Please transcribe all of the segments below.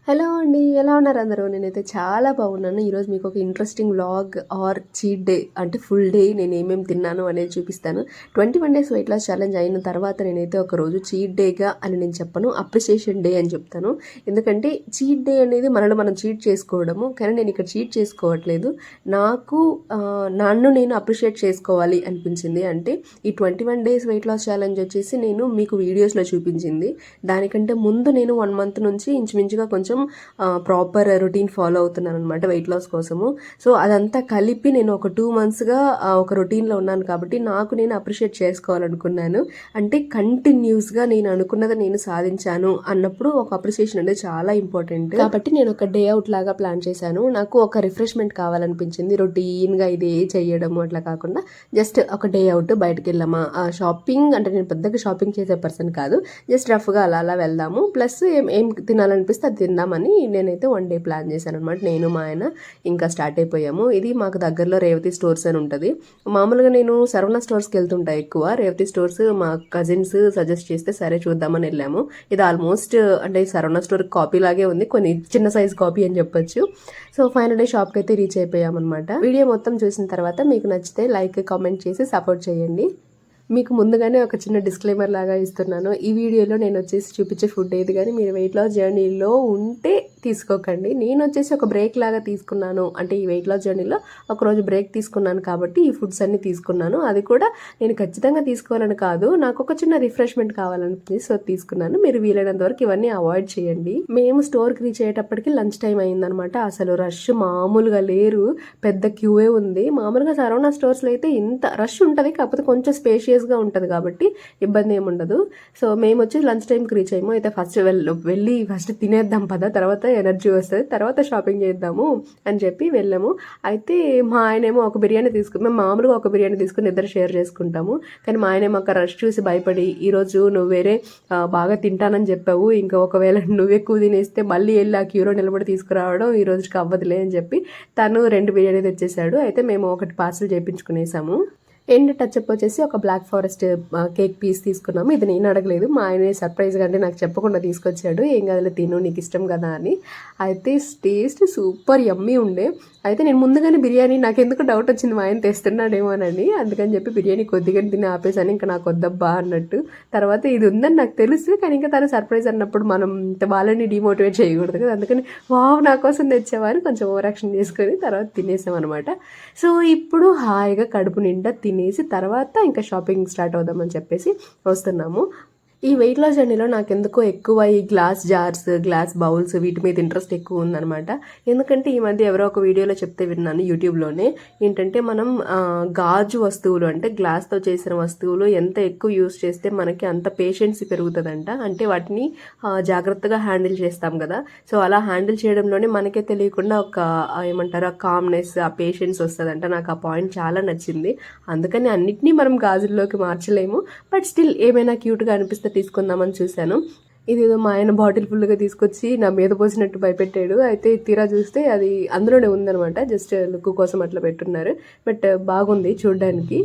Hello అండి. ఎలా ఉన్నారు అందరూ? నేనైతే చాలా బాగున్నాను. ఈరోజు మీకు ఒక interesting vlog or cheat day అంటే ఫుల్ డే నేను ఏమేమి తిన్నాను అనేది చూపిస్తాను. 21 డేస్ వెయిట్ లాస్ ఛాలెంజ్ అయిన తర్వాత నేనైతే ఒకరోజు చీట్ డేగా అని నేను చెప్పను, అప్రిసియేషన్ డే అని చెప్తాను. ఎందుకంటే చీట్ డే అనేది మనల్ని మనం చీట్ చేసుకోవడము, కానీ నేను ఇక్కడ చీట్ చేసుకోవట్లేదు. నాకు నన్ను నేను అప్రిషియేట్ చేసుకోవాలి అనిపించింది. అంటే ఈ 21 డేస్ వెయిట్ లాస్ ఛాలెంజ్ వచ్చేసి నేను మీకు వీడియోస్లో చూపించింది. దానికంటే ముందు నేను 1 మంత్ నుంచి ఇంచుమించుగా కొంచెం ప్రాపర్ రొటీన్ ఫాలో అవుతున్నాను అనమాట వెయిట్ లాస్ కోసము. సో అదంతా కలిపి నేను ఒక 2 మంత్స్గా ఒక రొటీన్లో ఉన్నాను కాబట్టి నాకు నేను అప్రిషియేట్ చేసుకోవాలనుకున్నాను. అంటే కంటిన్యూస్గా నేను అనుకున్నది నేను సాధించాను అన్నప్పుడు ఒక అప్రిషియేషన్ అనేది చాలా ఇంపార్టెంట్. కాబట్టి నేను ఒక డే అవుట్ లాగా ప్లాన్ చేశాను. నాకు ఒక రిఫ్రెష్మెంట్ కావాలనిపించింది. రొటీన్గా ఇది చేయడము అట్లా కాకుండా జస్ట్ ఒక డే అవుట్ బయటకు వెళ్ళామా, షాపింగ్ అంటే నేను పెద్దగా షాపింగ్ చేసే పర్సన్ కాదు, జస్ట్ రఫ్గా అలా అలా వెళ్దాము, ప్లస్ ఏం తినాలనిపిస్తే అది తిందామని నేనైతే 1 డే ప్లాన్ చేశాను అనమాట. నేను మా ఆయన ఇంకా స్టార్ట్ అయిపోయాము. ఇది మాకు దగ్గరలో రేవతి స్టోర్స్ అని ఉంటుంది. మామూలుగా నేను సరవణ స్టోర్స్కి వెళ్తుంటా ఎక్కువ. రేవతి స్టోర్స్ మా కజిన్స్ సజెస్ట్ చేస్తే సరే చూద్దామని వెళ్ళాము. ఇది ఆల్మోస్ట్ అంటే సరవణ స్టోర్ కాపీ లాగే ఉంది, కొన్ని చిన్న సైజ్ కాపీ అని చెప్పొచ్చు. సో ఫైనల్ షాప్కి అయితే రీచ్ అయిపోయామన్నమాట. వీడియో మొత్తం చూసిన తర్వాత మీకు నచ్చితే లైక్ కామెంట్ చేసి సపోర్ట్ చేయండి. మీకు ముందుగానే ఒక చిన్న డిస్క్లైమర్ లాగా ఇస్తున్నాను. ఈ వీడియోలో నేను వచ్చేసి చూపించే ఫుడ్ ఏది కానీ మీరు వెయిట్ లాస్ జర్నీలో ఉంటే తీసుకోకండి. నేను వచ్చేసి ఒక బ్రేక్ లాగా తీసుకున్నాను. అంటే ఈ వెయిట్ లాస్ జర్నీలో ఒకరోజు బ్రేక్ తీసుకున్నాను కాబట్టి ఈ ఫుడ్స్ అన్ని తీసుకున్నాను. అది కూడా నేను ఖచ్చితంగా తీసుకోవాలని కాదు, నాకు ఒక చిన్న రిఫ్రెష్మెంట్ కావాలనిపించింది, సో తీసుకున్నాను. మీరు వీలైనంత వరకు ఇవన్నీ అవాయిడ్ చేయండి. మేము స్టోర్కి రీచ్ అయ్యేటప్పటికి లంచ్ టైం అయిందనమాట. అసలు రష్ మామూలుగా లేరు, పెద్ద క్యూఏ ఉంది. మామూలుగా సరవణ స్టోర్స్లో అయితే ఇంత రష్ ఉంటుంది, కాకపోతే కొంచెం స్పేషియస్గా ఉంటుంది కాబట్టి ఇబ్బంది ఏమి ఉండదు. సో మేము వచ్చి లంచ్ టైంకి రీచ్ అయ్యాము. అయితే ఫస్ట్ వెళ్ళి ఫస్ట్ తినేద్దాం పదా, తర్వాత ఎనర్జీ వస్తుంది, తర్వాత షాపింగ్ చేద్దాము అని చెప్పి వెళ్ళాము. అయితే మా ఆయనేమో ఒక బిర్యానీ మేము మామూలుగా ఒక బిర్యానీ తీసుకుని ఇద్దరు షేర్ చేసుకుంటాము. కానీ మా ఆయనేమో ఒక రష్ చూసి భయపడి, ఈరోజు నువ్వు వేరే బాగా తింటానని చెప్పావు, ఇంకా ఒకవేళ నువ్వు ఎక్కువ తినేస్తే మళ్ళీ వెళ్ళి ఆ క్యూలో నిలబడి తీసుకురావడం ఈ రోజుకి అవ్వదులే అని చెప్పి తను 2 బిర్యానీ తెచ్చేసాడు. అయితే మేము ఒకటి పార్సల్ చేయించుకునేసాము. ఎండ్ టచ్అప్ వచ్చేసి ఒక బ్లాక్ ఫారెస్ట్ కేక్ పీస్ తీసుకున్నాము. ఇది నేను అడగలేదు, మా ఆయన సర్ప్రైజ్గా అంటే నాకు చెప్పకుండా తీసుకొచ్చాడు. ఏం కదలే తిను, నీకు ఇష్టం కదా అని. అయితే టేస్ట్ సూపర్ యమ్మీ ఉండే. అయితే నేను ముందుగానే బిర్యానీ నాకు ఎందుకు డౌట్ వచ్చింది, మా ఆయన తెస్తున్నాడేమోనని, అందుకని చెప్పి బిర్యానీ కొద్దిగా తిని ఆపేసాను. ఇంకా నాకు వద్దబ్బా అన్నట్టు. తర్వాత ఇది ఉందని నాకు తెలుసు, కానీ ఇంకా తను సర్ప్రైజ్ అన్నప్పుడు మనం వాళ్ళని డిమోటివేట్ చేయకూడదు కదా, అందుకని వావ్ నా కోసం తెచ్చేవారు కొంచెం ఓవర్ యాక్షన్ చేసుకొని తర్వాత తినేసాం అనమాట. సో ఇప్పుడు హాయిగా కడుపు నిండా తినేసి తర్వాత ఇంకా షాపింగ్ స్టార్ట్ అవుదామని చెప్పేసి వస్తున్నాము. ఈ వెయిట్ లాస్ జర్నీలో నాకు ఎందుకో ఎక్కువ ఈ గ్లాస్ జార్స్, గ్లాస్ బౌల్స్ వీటి మీద ఇంట్రెస్ట్ ఎక్కువ ఉందనమాట. ఎందుకంటే ఈ మధ్య ఎవరో ఒక వీడియోలో చెప్తే విన్నాను యూట్యూబ్లోనే, ఏంటంటే మనం గాజు వస్తువులు అంటే గ్లాస్తో చేసిన వస్తువులు ఎంత ఎక్కువ యూస్ చేస్తే మనకి అంత పేషెన్సీ పెరుగుతుందంట. అంటే వాటిని జాగ్రత్తగా హ్యాండిల్ చేస్తాం కదా, సో అలా హ్యాండిల్ చేయడంలోనే మనకే తెలియకుండా ఒక ఏమంటారు ఆ కామ్నెస్, ఆ పేషెన్స్ వస్తుందంట. నాకు ఆ పాయింట్ చాలా నచ్చింది. అందుకని అన్నిటినీ మనం గాజుల్లోకి మార్చలేము, బట్ స్టిల్ ఏమైనా క్యూట్గా అనిపిస్తే తీసుకుందామని చూశాను. ఇదేదో మా ఆయన బాటిల్ ఫుల్గా తీసుకొచ్చి నా మీద పోసినట్టు భయపెట్టాడు. అయితే తీరా చూస్తే అది అందులోనే ఉందనమాట, జస్ట్ లుక్ కోసం అట్లా పెట్టున్నారు. బట్ బాగుంది చూడడానికి.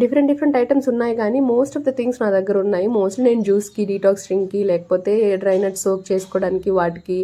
డిఫరెంట్ ఐటమ్స్ ఉన్నాయి, కానీ మోస్ట్ ఆఫ్ ద థింగ్స్ నా దగ్గర ఉన్నాయి. మోస్ట్లీ నేను జ్యూస్కి, డీటాక్స్ డ్రింక్కి, లేకపోతే డ్రై నట్స్ సోక్ చేసుకోవడానికి వాటికి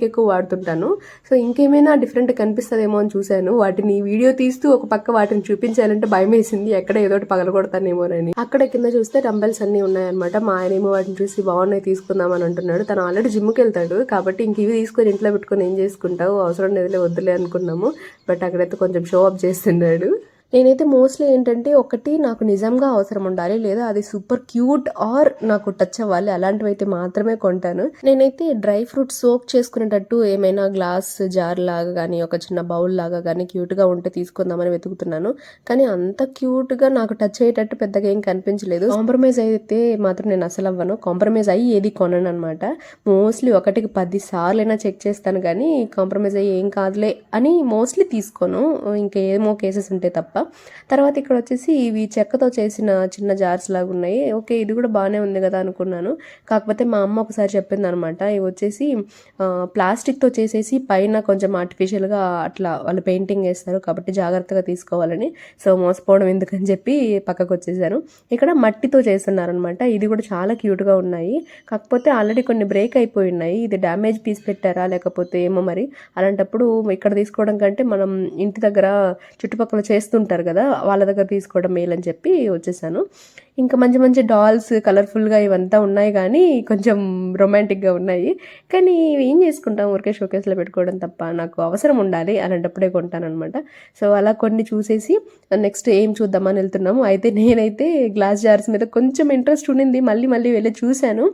ఎక్కువ వాడుతుంటాను. సో ఇంకేమైనా డిఫరెంట్ కనిపిస్తుందేమో అని చూశాను. వాటిని వీడియో తీస్తూ ఒక పక్క వాటిని చూపించాలంటే భయం వేసింది, ఎక్కడ ఏదోటి పగలగొడతానేమోనని. అక్కడ కింద చూస్తే డంబెల్స్ అన్నీ ఉన్నాయన్నమాట. మా ఆయనేమో వాటిని చూసి బాగున్నాయి తీసుకుందామని అంటున్నాడు. తను ఆల్రెడీ జిమ్కి వెళ్తాడు కాబట్టి ఇంక ఇవి తీసుకొని ఇంట్లో పెట్టుకొని ఏం చేసుకుంటావు, అవసరం లేదులే వద్దులే అనుకున్నాము. బట్ అక్కడైతే కొంచెం షో అప్ చేస్తున్నాడు. నేనైతే మోస్ట్లీ ఏంటంటే ఒకటి నాకు నిజంగా అవసరం ఉండాలి, లేదా అది సూపర్ క్యూట్ ఆర్ నాకు టచ్ అవ్వాలి, అలాంటివి అయితే మాత్రమే కొంటాను. నేనైతే డ్రై ఫ్రూట్ సోక్ చేసుకునేటట్టు ఏమైనా గ్లాస్ జార్ లాగా కానీ ఒక చిన్న బౌల్ లాగా కానీ క్యూట్గా ఉంటే తీసుకుందామని వెతుకుతున్నాను. కానీ అంత క్యూట్గా నాకు టచ్ అయ్యేటట్టు పెద్దగా ఏం కనిపించలేదు. కాంప్రమైజ్ అయితే మాత్రం నేను అసలు అవ్వను, కాంప్రమైజ్ అయ్యి ఏది కొనను అనమాట. మోస్ట్లీ ఒకటికి 10 సార్లైనా చెక్ చేస్తాను, కానీ కాంప్రమైజ్ అయ్యి ఏం కాదులే అని మోస్ట్లీ తీసుకోను. ఇంకా ఏమో కేసెస్ ఉంటే తప్ప. తర్వాత ఇక్కడ వచ్చేసి ఇవి చెక్కతో చేసిన చిన్న జార్స్ లాగా ఉన్నాయి. ఓకే, ఇది కూడా బాగానే ఉంది కదా అనుకున్నాను. కాకపోతే మా అమ్మ ఒకసారి చెప్పింది అనమాట, ఇవి వచ్చేసి ప్లాస్టిక్తో చేసేసి పైన కొంచెం ఆర్టిఫిషియల్గా అట్లా వాళ్ళు పెయింటింగ్ వేస్తారు కాబట్టి జాగ్రత్తగా తీసుకోవాలని. సో మోసపోవడం ఎందుకని చెప్పి పక్కకు వచ్చేసాను. ఇక్కడ మట్టితో చేస్తున్నారనమాట. ఇది కూడా చాలా క్యూట్గా ఉన్నాయి. కాకపోతే ఆల్రెడీ కొన్ని బ్రేక్ అయిపోయి ఉన్నాయి. ఇది డ్యామేజ్ పీస్ పెట్టారా లేకపోతే ఏమో మరి. అలాంటప్పుడు ఇక్కడ తీసుకోవడం కంటే మనం ఇంటి దగ్గర చుట్టుపక్కల చేస్తుంటారు కదా, వాళ్ళ దగ్గర తీసుకోవడం మేలని చెప్పి వచ్చేసాను. ఇంకా మంచి మంచి డాల్స్ కలర్ఫుల్గా ఇవంతా ఉన్నాయి, కానీ కొంచెం రొమాంటిక్గా ఉన్నాయి. కానీ ఇవి ఏం చేసుకుంటాం, ఊరికే షోకేస్లో పెట్టుకోవడం తప్ప. నాకు అవసరం ఉండాలి అలాంటప్పుడే కొంటాను అనమాట. సో అలా కొన్ని చూసేసి నెక్స్ట్ ఏం చూద్దామని వెళ్తున్నాము. అయితే నేనైతే గ్లాస్ జార్స్ మీద కొంచెం ఇంట్రెస్ట్ ఉండింది, మళ్ళీ మళ్ళీ వెళ్ళి చూశాను,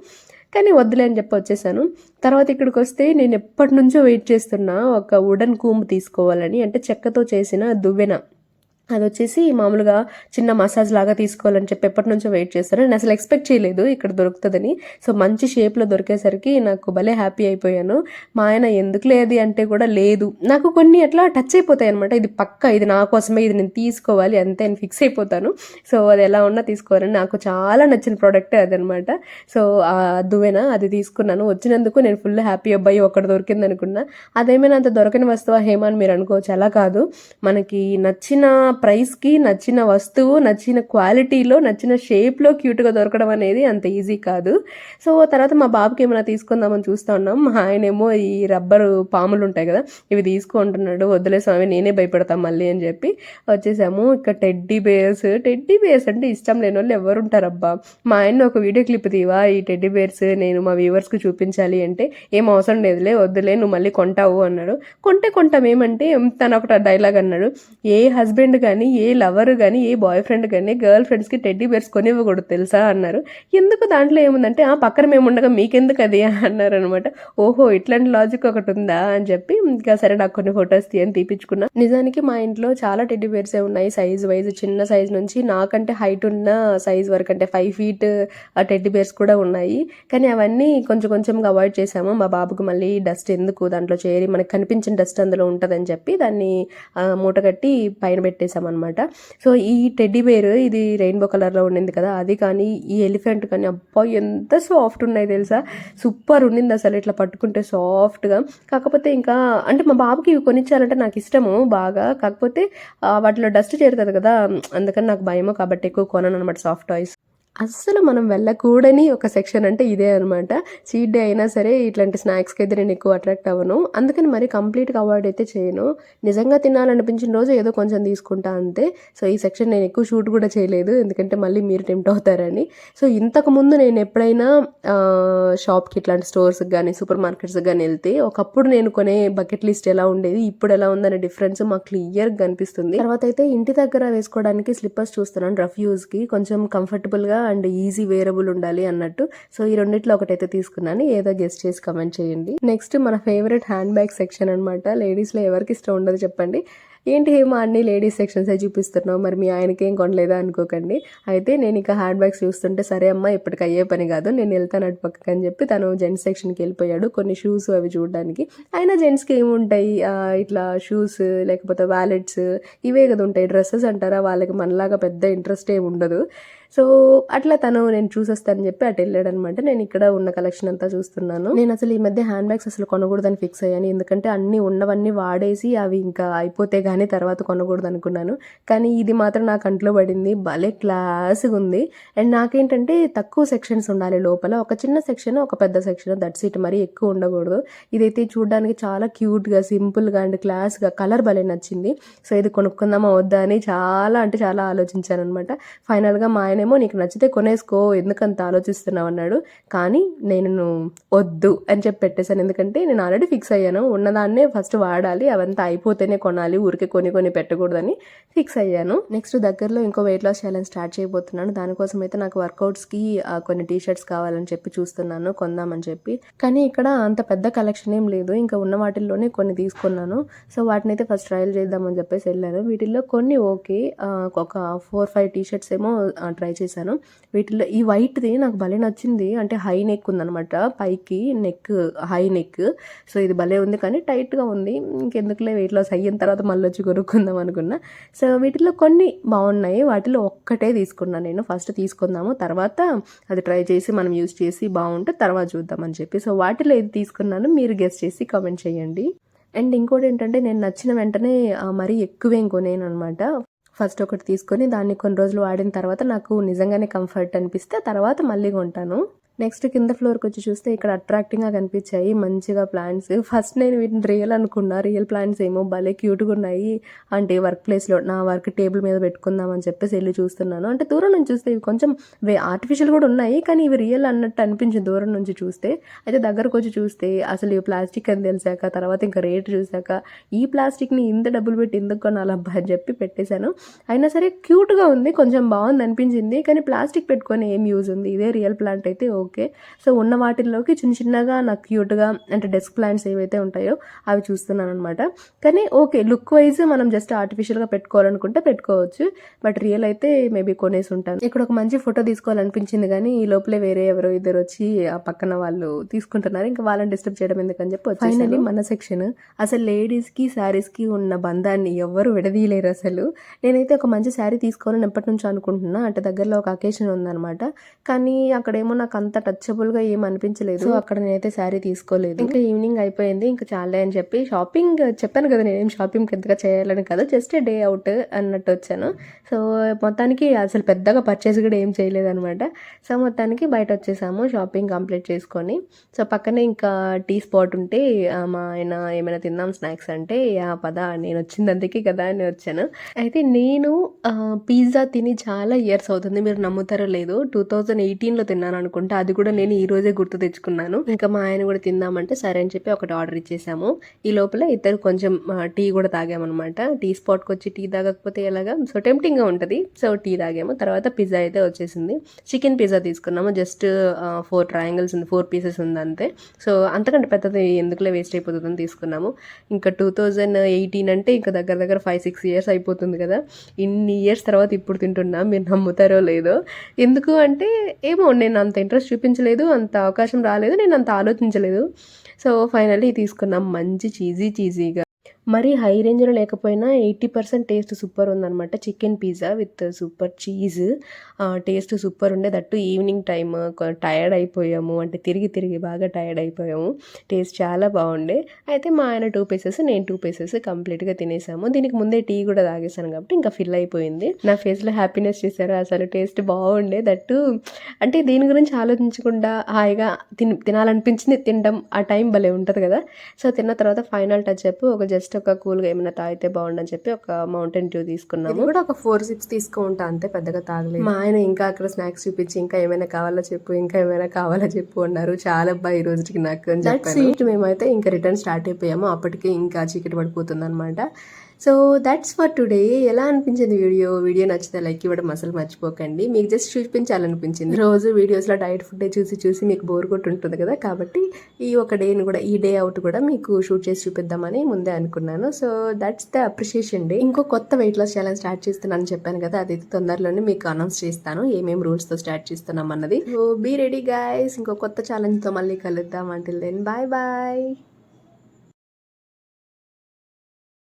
కానీ వద్దులే అని చెప్పి వచ్చేసాను. తర్వాత ఇక్కడికి వస్తే నేను ఎప్పటి నుంచో వెయిట్ చేస్తున్నా ఒక వుడెన్ కూంబ్ తీసుకోవాలని. అంటే చెక్కతో చేసిన దువ్వెన, అది వచ్చేసి మామూలుగా చిన్న మసాజ్ లాగా తీసుకోవాలని చెప్పి ఎప్పటి నుంచో వెయిట్ చేస్తాను. నేను అసలు ఎక్స్పెక్ట్ చేయలేదు ఇక్కడ దొరుకుతుందని. సో మంచి షేప్లో దొరికేసరికి నాకు భలే హ్యాపీ అయిపోయాను. మా ఆయన ఎందుకు లేదు అంటే కూడా లేదు, నాకు కొన్ని అట్లా టచ్ అయిపోతాయి అనమాట. ఇది పక్క, ఇది నా కోసమే, ఇది నేను తీసుకోవాలి అంతే అని ఫిక్స్ అయిపోతాను. సో అది ఎలా ఉన్నా తీసుకోవాలని, నాకు చాలా నచ్చిన ప్రోడక్ట్ అదనమాట. సో ఆ దువ్వెన అది తీసుకున్నాను. వచ్చినందుకు నేను ఫుల్ హ్యాపీ, అబ్బాయి ఒకటి దొరికింది అనుకున్నా. అదేమైనా అంత దొరకని వస్తువా హేమా అని మీరు అనుకోవచ్చు. అలా కాదు, మనకి నచ్చిన ప్రైస్కి నచ్చిన వస్తువు నచ్చిన క్వాలిటీలో నచ్చిన షేప్లో క్యూట్గా దొరకడం అనేది అంత ఈజీ కాదు. సో తర్వాత మా బాబుకి ఏమైనా తీసుకుందామని చూస్తూ ఉన్నాం. మా ఆయనేమో ఈ రబ్బరు పాములు ఉంటాయి కదా, ఇవి తీసుకుంటున్నాడు. వద్దులే స్వామి నేనే భయపడతాం మళ్ళీ అని చెప్పి వచ్చేసాము. ఇక్కడ టెడ్డీ బేర్స్ అంటే ఇష్టం లేని వాళ్ళు ఎవరు ఉంటారబ్బా. మా ఆయన ఒక వీడియో క్లిప్ తీవా ఈ టెడ్డీ బేర్స్ నేను మా వ్యూవర్స్కి చూపించాలి అంటే, ఏం అవసరం లేదులే, వద్దులే నువ్వు మళ్ళీ కొంటావు అన్నాడు. కొంటాం ఏమంటే తను ఒక డైలాగ్ అన్నాడు, ఏ హస్బెండ్ కానీ ఏ లవర్ కానీ ఏ బాయ్ ఫ్రెండ్ కానీ గర్ల్ ఫ్రెండ్స్కి టెడ్డీ బేర్స్ కొనివ్వకూడదు తెలుసా అన్నారు. ఎందుకు, దాంట్లో ఏముందంటే ఆ పక్కన మేము ఉండగా మీకెందుకు అది అన్నారు అనమాట. ఓహో ఇట్లాంటి లాజిక్ ఒకటి ఉందా అని చెప్పి ఇంకా సరే నాకు కొన్ని ఫొటోస్ తీయని తీపించుకున్నా. నిజానికి మా ఇంట్లో చాలా టెడ్డీ బేర్సే ఉన్నాయి, సైజ్ వైజ్ చిన్న సైజ్ నుంచి నాకంటే హైట్ ఉన్న సైజ్ వరకు, అంటే 5 feet టెడ్డీ బేర్స్ కూడా ఉన్నాయి. కానీ అవన్నీ కొంచెం కొంచెంగా అవాయిడ్ చేసాము. మా బాబుకు మళ్ళీ డస్ట్ ఎందుకు దాంట్లో చేరి, మనకు కనిపించిన డస్ట్ అందులో ఉంటుందని చెప్పి దాన్ని మూట కట్టి పైన పెట్టేసామన్నమాట. సో ఈ టెడ్డీ బేర్ ఇది రెయిన్బో కలర్లో ఉండింది కదా, అది కానీ ఈ ఎలిఫెంట్ కానీ అబ్బా ఎంత సాఫ్ట్ ఉన్నాయి తెలుసా, సూపర్ ఉండింది అసలు. ఇట్లా పట్టుకుంటే సాఫ్ట్గా. కాకపోతే ఇంకా అంటే మా బాబుకి ఇవి కొనిచ్చాలంటే నాకు ఇష్టము బాగా, కాకపోతే వాటిలో డస్ట్ చేరుతుంది కదా, అందుకని నాకు భయమో కాబట్టి ఎక్కువ కొనను అనమాట సాఫ్ట్ టాయ్స్. అస్సలు మనం వెళ్ళకూడని ఒక సెక్షన్ అంటే ఇదే అనమాట. చీట్ డే అయినా సరే ఇట్లాంటి స్నాక్స్కి అయితే నేను ఎక్కువ అట్రాక్ట్ అవ్వను, అందుకని మరి కంప్లీట్గా అవాయిడ్ అయితే చేయను. నిజంగా తినాలనిపించిన రోజు ఏదో కొంచెం తీసుకుంటా అంతే. సో ఈ సెక్షన్ నేను ఎక్కువ షూట్ కూడా చేయలేదు, ఎందుకంటే మళ్ళీ మీరు టెంప్ట్ అవుతారని. సో ఇంతకుముందు నేను ఎప్పుడైనా షాప్కి ఇట్లాంటి స్టోర్స్కి కానీ సూపర్ మార్కెట్స్కి కానీ వెళ్తే ఒకప్పుడు నేను కొనే బకెట్ లిస్ట్ ఎలా ఉండేది, ఇప్పుడు ఎలా ఉందనే డిఫరెన్స్ మాకు క్లియర్గా కనిపిస్తుంది. తర్వాత అయితే ఇంటి దగ్గర వేసుకోవడానికి స్లిప్పర్స్ చూస్తున్నాను, రఫ్ యూజ్కి కొంచెం కంఫర్టబుల్గా అండ్ ఈజీ వేరబుల్ ఉండాలి అన్నట్టు. సో ఈ రెండిట్లో ఒకటైతే తీసుకున్నాను, ఏదో గెస్ట్ చేసి కమెంట్ చేయండి. నెక్స్ట్ మన ఫేవరెట్ హ్యాండ్ బ్యాగ్ సెక్షన్ అనమాట. లేడీస్లో ఎవరికి ఇష్టం ఉండదు చెప్పండి. ఏంటి హేమా అన్ని లేడీస్ సెక్షన్సే చూపిస్తున్నావు, మరి మీ ఆయనకేం కొనలేదా అనుకోకండి. అయితే నేను ఇక హ్యాండ్ బ్యాగ్స్ చూస్తుంటే సరే అమ్మ ఇప్పటికి అయ్యే పని కాదు, నేను వెళ్తాను అటు పక్కకి అని చెప్పి తను జెంట్స్ సెక్షన్కి వెళ్ళిపోయాడు కొన్ని షూస్ అవి చూడడానికి. అయినా జెంట్స్కి ఏముంటాయి ఇట్లా షూస్ లేకపోతే వ్యాలెట్స్ ఇవే కదా ఉంటాయి. డ్రెస్సెస్ అంటారా, వాళ్ళకి మనలాగా పెద్ద ఇంట్రెస్ట్ ఏమి ఉండదు. సో అట్లా తను నేను చూసొస్తానని చెప్పి అటు వెళ్ళాడు అనమాట. నేను ఇక్కడ ఉన్న కలెక్షన్ అంతా చూస్తున్నాను. నేను అసలు ఈ మధ్య హ్యాండ్ బ్యాగ్స్ అసలు కొనకూడదని ఫిక్స్ అయ్యాను, ఎందుకంటే అన్ని ఉన్నవన్నీ వాడేసి అవి ఇంకా అయిపోతే కానీ తర్వాత కొనకూడదు అనుకున్నాను. కానీ ఇది మాత్రం నా కంట్లో పడింది, భలే క్లాస్గా ఉంది. అండ్ నాకేంటంటే తక్కువ సెక్షన్స్ ఉండాలి లోపల, ఒక చిన్న సెక్షన్ ఒక పెద్ద సెక్షన్, దట్స్ ఇట్, మరీ ఎక్కువ ఉండకూడదు. ఇదైతే చూడడానికి చాలా క్యూట్గా సింపుల్గా అండ్ క్లాస్గా, కలర్ భలే నచ్చింది. సో ఇది కొనుక్కుందామా వద్దా అని చాలా అంటే చాలా ఆలోచించాను అనమాట. ఫైనల్గా మా ఆయన ఏమో నీకు నచ్చితే కొనేసుకో ఎందుకంత ఆలోచిస్తున్నావు అన్నాడు. కానీ నేను వద్దు అని చెప్పి పెట్టేశాను, ఎందుకంటే నేను ఆల్రెడీ ఫిక్స్ అయ్యాను ఉన్నదాన్నే ఫస్ట్ వాడాలి, అవంతా అయిపోతేనే కొనాలి, ఊరికే కొని పెట్టకూడదని ఫిక్స్ అయ్యాను. నెక్స్ట్ దగ్గరలో ఇంకో వెయిట్ లాస్ ఛాలెంజ్ స్టార్ట్ చేయబోతున్నాను. దానికోసం అయితే నాకు వర్కౌట్స్కి కొన్ని టీషర్ట్స్ కావాలని చెప్పి చూస్తున్నాను కొందామని చెప్పి. కానీ ఇక్కడ అంత పెద్ద కలెక్షన్ ఏం లేదు, ఇంకా ఉన్న వాటిల్లోనే కొన్ని తీసుకున్నాను. సో వాటిని అయితే ఫస్ట్ ట్రయల్ చేద్దామని చెప్పేసి వెళ్ళాను. వీటిల్లో కొన్ని ఓకే, ఒక 4-5 టీషర్ట్స్ ఏమో ట్రై చేశాను. వీటిలో ఈ వైట్ది నాకు భలే నచ్చింది, అంటే హై నెక్ ఉందనమాట, పైకి నెక్ హై నెక్. సో ఇది భలే ఉంది కానీ టైట్గా ఉంది. ఇంకెందుకులే వెయిట్ లాస్ అయిన తర్వాత మళ్ళీ వచ్చి కొనుక్కుందాం అనుకున్నా. సో వీటిలో కొన్ని బాగున్నాయి, వాటిలో ఒక్కటే తీసుకున్నాను నేను. ఫస్ట్ తీసుకుందాము, తర్వాత అది ట్రై చేసి మనం యూజ్ చేసి బాగుంటే తర్వాత చూద్దామని చెప్పి. సో వాటిలో ఇది తీసుకున్నాను, మీరు గెస్ చేసి కామెంట్ చేయండి. అండ్ ఇంకోటి ఏంటంటే నేను నచ్చిన వెంటనే మరీ ఎక్కువేం కొనేను అనమాట. ఫస్ట్ ఒకటి తీసుకొని దాన్ని కొన్ని రోజులు వాడిన తర్వాత నాకు నిజంగానే కంఫర్ట్ అనిపిస్తే తర్వాత మళ్ళీ కొంటాను. నెక్స్ట్ కింద ఫ్లోర్కి వచ్చి చూస్తే ఇక్కడ అట్రాక్టింగ్గా కనిపించాయి మంచిగా ప్లాంట్స్. ఫస్ట్ నేను వీటిని రియల్ అనుకున్నా, రియల్ ప్లాంట్స్ ఏమో భలే క్యూట్గా ఉన్నాయి. అంటే వర్క్ ప్లేస్లో నా వర్క్ టేబుల్ మీద పెట్టుకుందామని చెప్పేసి వెళ్ళి చూస్తున్నాను. అంటే దూరం నుంచి చూస్తే ఇవి కొంచెం ఆర్టిఫిషియల్ కూడా ఉన్నాయి, కానీ ఇవి రియల్ అన్నట్టు అనిపించింది దూరం నుంచి చూస్తే. అయితే దగ్గరకు వచ్చి చూస్తే అసలు ఇవి ప్లాస్టిక్ అని తెలిసాక, తర్వాత ఇంకా రేట్ చూసాక ఈ ప్లాస్టిక్ని ఇంత డబ్బులు పెట్టి ఎందుకు కొనాలబ్బా అని చెప్పి పెట్టేశాను. అయినా సరే క్యూట్గా ఉంది, కొంచెం బాగుంది అనిపించింది, కానీ ప్లాస్టిక్ పెట్టుకొని ఏం యూజ్ ఉంది, ఇదే రియల్ ప్లాంట్ అయితే ఓకే. సో ఉన్న వాటిల్లోకి చిన్నగా నాకు క్యూట్గా అంటే డెస్క్ ప్లాంట్స్ ఏవైతే ఉంటాయో అవి చూస్తున్నాను అనమాట. కానీ ఓకే, లుక్ వైజ్ మనం జస్ట్ ఆర్టిఫిషియల్గా పెట్టుకోవాలనుకుంటే పెట్టుకోవచ్చు, బట్ రియల్ అయితే మేబీ కొనేసి ఉంటాను. ఇక్కడ ఒక మంచి ఫోటో తీసుకోవాలనిపించింది, కానీ ఈ లోపలే వేరే ఎవరో ఇద్దరు వచ్చి ఆ పక్కన వాళ్ళు తీసుకుంటున్నారు, ఇంకా వాళ్ళని డిస్టర్బ్ చేయడం ఎందుకని చెప్పి ఫైనల్లీ మన సెక్షన్. అసలు లేడీస్కి శారీస్కి ఉన్న బంధాన్ని ఎవ్వరు విడదీయలేరు అసలు. నేనైతే ఒక మంచి శారీ తీసుకోవాలని ఎప్పటి నుంచో అనుకుంటున్నా, అంటే దగ్గరలో ఒక అకేషన్ ఉందన్నమాట, కానీ అక్కడేమో నాకు అంత టచబుల్గా ఏం అనిపించలేదు, అక్కడ నేనైతే శారీ తీసుకోలేదు. ఇంకా ఈవినింగ్ అయిపోయింది, ఇంకా చాలే అని చెప్పి షాపింగ్ చెప్పాను కదా, నేనేం షాపింగ్ పెద్దగా చేయాలని కదా, జస్ట్ డే అవుట్ అన్నట్టు వచ్చాను. సో మొత్తానికి అసలు పెద్దగా పర్చేస్ కూడా ఏం చేయలేదు అనమాట. సో మొత్తానికి బయట వచ్చేసాము షాపింగ్ కంప్లీట్ చేసుకొని. సో పక్కనే ఇంకా టీ స్పాట్ ఉంటే మా ఆయన ఏమైనా తిందాం స్నాక్స్ అంటే పద నేను వచ్చింది అందుకే కదా అని వచ్చాను. అయితే నేను పిజ్జా తిని చాలా ఇయర్స్ అవుతుంది, మీరు నమ్ముతారో లేదు, 2018లో తిన్నాను అనుకుంటా. అది కూడా నేను ఈ రోజే గుర్తు తెచ్చుకున్నాను. ఇంకా మా ఆయన కూడా తిందామంటే సరే అని చెప్పి ఒకటి ఆర్డర్ ఇచ్చేసాము. ఈ లోపల ఇద్దరు కొంచెం టీ కూడా తాగామన్నమాట. టీ స్పాట్కి వచ్చి టీ తాగకపోతే ఎలాగా, సో టెంప్టింగ్గా ఉంటుంది, సో టీ తాగాము. తర్వాత పిజ్జా అయితే వచ్చేసింది. చికెన్ పిజ్జా తీసుకున్నాము, జస్ట్ 4 ట్రయాంగిల్స్ ఉంది, 4 పీసెస్ ఉంది అంతే. సో అంతకంటే పెద్దది ఎందుకులే వేస్ట్ అయిపోతుందని తీసుకున్నాము. ఇంకా 2018 అంటే ఇంకా దగ్గర 5-6 ఇయర్స్ అయిపోతుంది కదా. ఇన్ని ఇయర్స్ తర్వాత ఇప్పుడు తింటున్నా, మీరు నమ్ముతారో లేదో. ఎందుకు అంటే ఏమో నేను అంత ఇంట్రెస్ట్ చూపించలేదు, అంత అవకాశం రాలేదు, నేను అంత ఆలోచించలేదు. సో ఫైనల్లీ తీసుకున్నాం, మంచి చీజీగా. మరీ హై రేంజ్లో లేకపోయినా 80% టేస్ట్ సూపర్ ఉందనమాట. Chicken pizza with super cheese, taste super ఉండే. దట్టు ఈవినింగ్ టైమ్ టయర్డ్ అయిపోయాము, అంటే తిరిగి బాగా టయర్డ్ అయిపోయాము. టేస్ట్ చాలా బాగుండే. అయితే మా ఆయన 2 పీసెస్, నేను 2 పీసెస్ కంప్లీట్గా తినేసాము. దీనికి ముందే టీ కూడా తాగేసాను కాబట్టి ఇంకా ఫిల్ అయిపోయింది. నా ఫేస్లో హ్యాపీనెస్ చేశారు, అసలు టేస్ట్ బాగుండే. దట్టు అంటే దీని గురించి ఆలోచించకుండా హాయిగా తినాలనిపించింది తినడం, ఆ టైం భలే ఉంటుంది కదా. సో తిన్న తర్వాత ఫైనల్ టచ్ అప్ ఒక జస్ట్ ఒక కూల్గా ఏమైనా తాగితే బాగుండని చెప్పి ఒక మౌంటైన్ డ్యూ తీసుకున్నాము. కూడా ఒక 4 సిప్స్ తీసుకుంటా అంతే, పెద్దగా తాగలేదు. మా ఆయన ఇంకా అక్కడ స్నాక్స్ చూపించి ఇంకా ఏమైనా కావాలో చెప్పు అన్నారు. చాలా ఈ రోజుకి నాకు అని చెప్పాను. మేమైతే ఇంకా రిటర్న్ స్టార్ట్ అయిపోయాము, అప్పటికే ఇంకా చీకటి పడిపోతుంది అనమాట. So that's for today. ఎలా అనిపించింది వీడియో నచ్చితే లైక్ ఇవ్వడం అసలు మర్చిపోకండి. మీకు జస్ట్ చూపించాలనిపించింది. రోజు వీడియోస్లో డైట్ ఫుడ్ చూసి మీకు బోర్ కొట్టి ఉంటుంది కదా, కాబట్టి ఈ ఒక డేని కూడా, ఈ డే అవుట్ కూడా మీకు షూట్ చేసి చూపిద్దామని ముందే అనుకున్నాను. So that's the appreciation day. ఇంకో కొత్త వెయిట్ లాస్ ఛాలెంజ్ స్టార్ట్ చేస్తున్నాను చెప్పాను కదా, అదైతే తొందరలోనే మీకు అనౌన్స్ చేస్తాను ఏమేమి రూల్స్తో స్టార్ట్ చేస్తున్నాం అన్నది. సో బీ రెడీ గైస్, ఇంకో కొత్త ఛాలెంజ్తో మళ్ళీ కలుద్దాం. Until then bye.